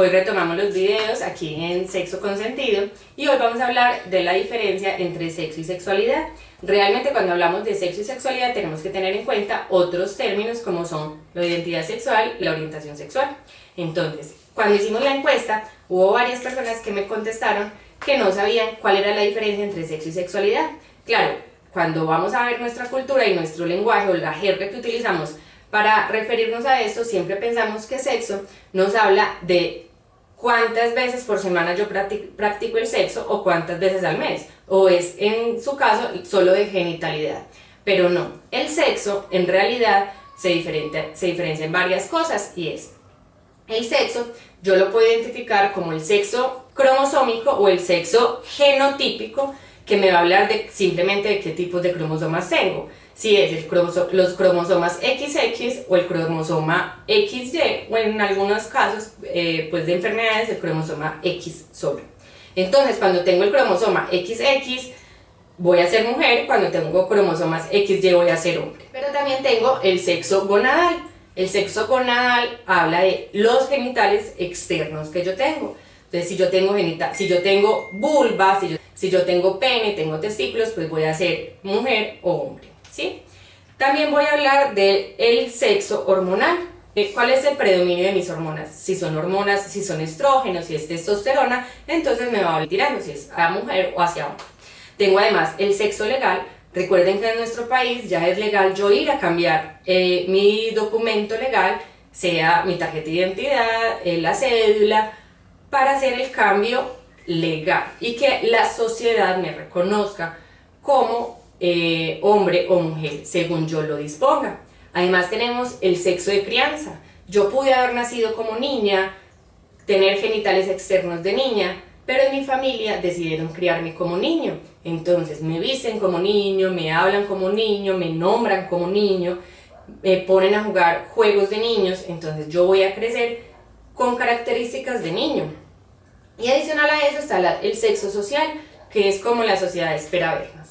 Hoy retomamos los videos aquí en Sexo Consentido y hoy vamos a hablar de la diferencia entre sexo y sexualidad. Realmente cuando hablamos de sexo y sexualidad tenemos que tener en cuenta otros términos como son la identidad sexual y la orientación sexual. Entonces, cuando hicimos la encuesta, hubo varias personas que me contestaron que no sabían cuál era la diferencia entre sexo y sexualidad. Claro, cuando vamos a ver nuestra cultura y nuestro lenguaje o la jerga que utilizamos para referirnos a esto, siempre pensamos que sexo nos habla de cuántas veces por semana yo practico el sexo o cuántas veces al mes, o es en su caso solo de genitalidad. Pero no, el sexo en realidad se diferencia en varias cosas y es el sexo, yo lo puedo identificar como el sexo cromosómico o el sexo genotípico, que me va a hablar de simplemente de qué tipos de cromosomas tengo. Si es los cromosomas XX o el cromosoma XY, o en algunos casos pues de enfermedades el cromosoma X solo. Entonces cuando tengo el cromosoma XX voy a ser mujer, cuando tengo cromosomas XY voy a ser hombre. Pero también tengo el sexo gonadal. El sexo gonadal habla de los genitales externos que yo tengo. Entonces si yo tengo vulva, si yo tengo pene, tengo testículos, pues voy a ser mujer o hombre, ¿sí? También voy a hablar del sexo hormonal. ¿Cuál es el predominio de mis hormonas? Si son hormonas, si son estrógenos, si es testosterona, entonces me va a ir tirando si es a mujer o hacia hombre. Tengo además el sexo legal. Recuerden que en nuestro país ya es legal yo ir a cambiar mi documento legal, sea mi tarjeta de identidad, la cédula, para hacer el cambio legal y que la sociedad me reconozca como hombre o mujer según yo lo disponga. Además tenemos el sexo de crianza. Yo pude haber nacido como niña, tener genitales externos de niña, pero en mi familia decidieron criarme como niño. Entonces me visten como niño, me hablan como niño, me nombran como niño, me ponen a jugar juegos de niños, entonces yo voy a crecer con características de niño. Y adicional a eso está el sexo social, que es como la sociedad espera vernos.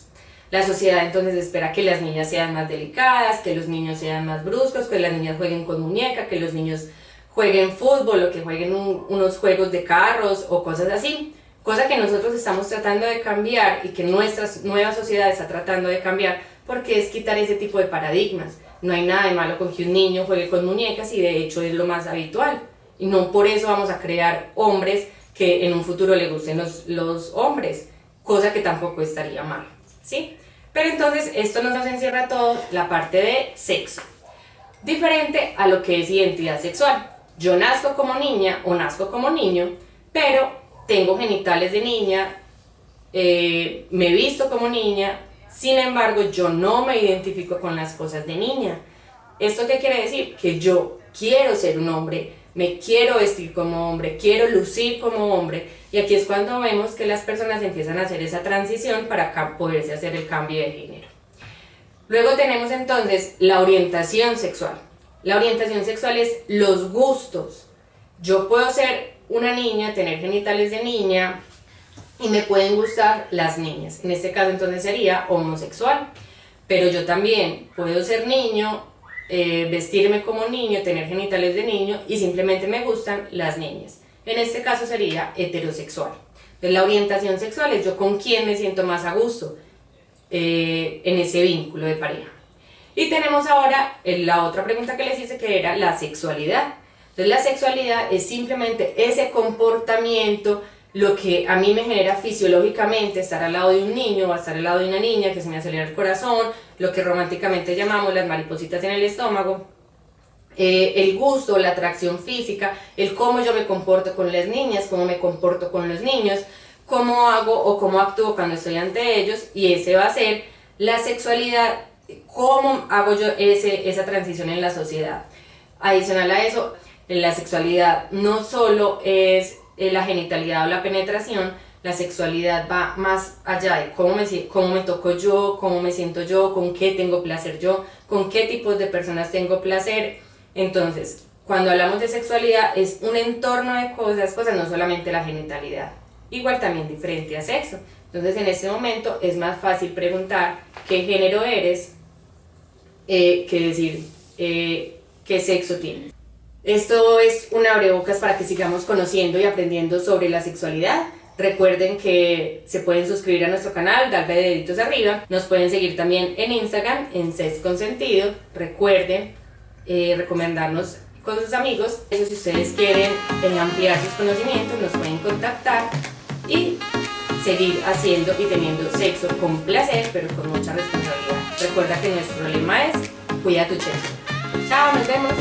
La sociedad entonces espera que las niñas sean más delicadas, que los niños sean más bruscos, que las niñas jueguen con muñeca, que los niños jueguen fútbol o que jueguen unos juegos de carros o cosas así. Cosa que nosotros estamos tratando de cambiar y que nuestra nueva sociedad está tratando de cambiar, porque es quitar ese tipo de paradigmas. No hay nada de malo con que un niño juegue con muñecas y de hecho es lo más habitual. Y no por eso vamos a crear hombres que en un futuro le gusten los hombres, cosa que tampoco estaría mal, ¿sí? Pero entonces esto nos encierra todo la parte de sexo, diferente a lo que es identidad sexual. Yo nazco como niña o nazco como niño, pero tengo genitales de niña, me visto como niña, sin embargo yo no me identifico con las cosas de niña. ¿Esto qué quiere decir? Que yo quiero ser un hombre, me quiero vestir como hombre, quiero lucir como hombre, y aquí es cuando vemos que las personas empiezan a hacer esa transición para poderse hacer el cambio de género. Luego tenemos entonces la orientación sexual. La orientación sexual es los gustos. Yo puedo ser una niña, tener genitales de niña y me pueden gustar las niñas. En este caso entonces sería homosexual. Pero yo también puedo ser niño, vestirme como niño, tener genitales de niño y simplemente me gustan las niñas. En este caso sería heterosexual. Entonces la orientación sexual es yo con quién me siento más a gusto en ese vínculo de pareja. Y tenemos ahora la otra pregunta que les hice, que era la sexualidad. Entonces la sexualidad es simplemente ese comportamiento, lo que a mí me genera fisiológicamente estar al lado de un niño o estar al lado de una niña, que se me acelera el corazón, lo que románticamente llamamos las maripositas en el estómago, el gusto, la atracción física, el cómo yo me comporto con las niñas, cómo me comporto con los niños, cómo hago o cómo actúo cuando estoy ante ellos, y ese va a ser la sexualidad, cómo hago yo esa transición en la sociedad. Adicional a eso, la sexualidad no solo es la genitalidad o la penetración, la sexualidad va más allá de cómo me toco yo, cómo me siento yo, con qué tengo placer yo, con qué tipos de personas tengo placer. Entonces, cuando hablamos de sexualidad es un entorno de cosas, no solamente la genitalidad. Igual también diferente a sexo. Entonces en este momento es más fácil preguntar qué género eres que decir qué sexo tienes. Esto es un abrebocas para que sigamos conociendo y aprendiendo sobre la sexualidad. Recuerden que se pueden suscribir a nuestro canal, darle deditos arriba. Nos pueden seguir también en Instagram, en Sexo Consentido. Recuerden recomendarnos con sus amigos. Eso, si ustedes quieren ampliar sus conocimientos, nos pueden contactar y seguir haciendo y teniendo sexo con placer, pero con mucha responsabilidad. Recuerda que nuestro lema es cuida tu sexo. Chao, nos vemos.